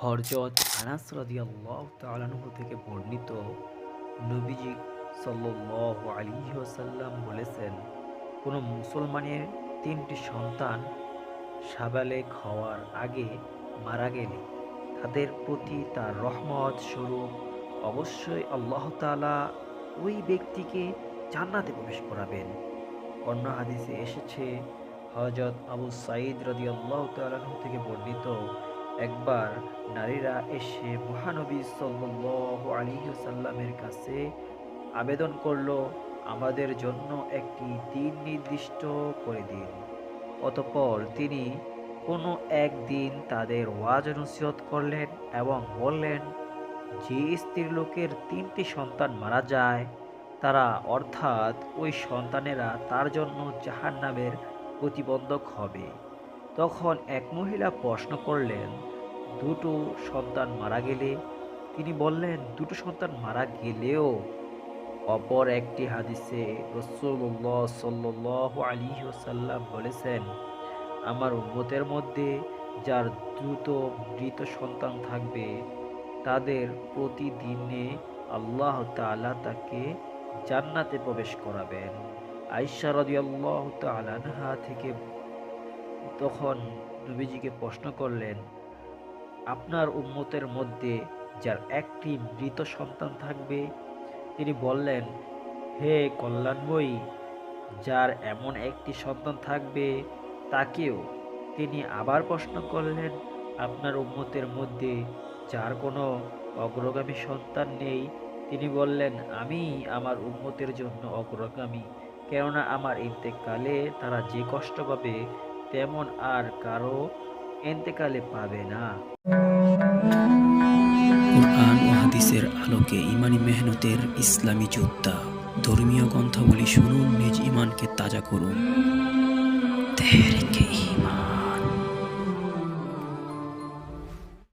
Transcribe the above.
হযরত আনাস রাদিয়াল্লাহু তাআলা আনহু থেকে বর্ণিত, নবীজি সাল্লাল্লাহু আলাইহি ওয়াসাল্লাম বলেছেন, কোনো মুসলমানের ৩টি সন্তান সাবালেগ হওয়ার আগে মারা গেলে তাদের প্রতি তার রহমত স্বরূপ অবশ্যই আল্লাহ তাআলা ওই ব্যক্তিকে জান্নাতে প্রবেশ করাবেন। অন্য হাদিসে এসেছে, হযরত আবু সাঈদ রাদিয়াল্লাহু তাআলা আনহু থেকে বর্ণিত, একবার নারীরা এসে মহানবী সাল্লাল্লাহু আলাইহি ওয়াসাল্লামের কাছে আবেদন করল, আমাদের জন্য একটি দিন নির্দিষ্ট করে দিন। অতঃপর তিনি কোনো একদিন তাদের ওয়াজ নসিহত করলেন এবং বললেন, যে স্ত্রীর লোকের ৩টি সন্তান মারা যায়, তারা অর্থাৎ ওই সন্তানেরা তার জন্য জাহান্নামের প্রতিবন্ধক হবে। তখন এক মহিলা প্রশ্ন করলেন, দুটো সন্তান মারা গেলে? তিনি বললেন, দুটো সন্তান মারা গেলেও? অপর একটি হাদিসে রাসূলুল্লাহ সাল্লাল্লাহু আলাইহি ওয়াসাল্লাম বলেছেন, আমার উম্মতের মধ্যে যার দ্রুত মৃত সন্তান থাকবে, তাদের প্রতিদিনে আল্লাহ তাআলা তাকে জান্নাতে প্রবেশ করাবেন। আয়েশা রাদিয়াল্লাহু তাআলা আনহা থেকে তখন নবীজিকে প্রশ্ন করলেন, আপনার উম্মতের মধ্যে যার একটি মৃত সন্তান থাকবে? তিনি বললেন, হে কল্যাণময়ী, যার এমন একটি সন্তান থাকবে তাকেও। তিনি আবার প্রশ্ন করলেন, আপনার উম্মতের মধ্যে যার কোনো অগ্রগামী সন্তান নেই? তিনি বললেন, আমি আমার উম্মতের জন্য অগ্রগামী, কেননা আমার ইন্তেকালে তারা যে কষ্ট পাবে তেমন আর কারো ইন্তেকালে পাবে না। কোরআন ও হাদিসের আলোকে ইমানি মেহনতের ইসলামী যোদ্ধা, ধর্মীয় গ্রন্থাবলী শুনুন, নিজ ইমানকে তাজা করুন।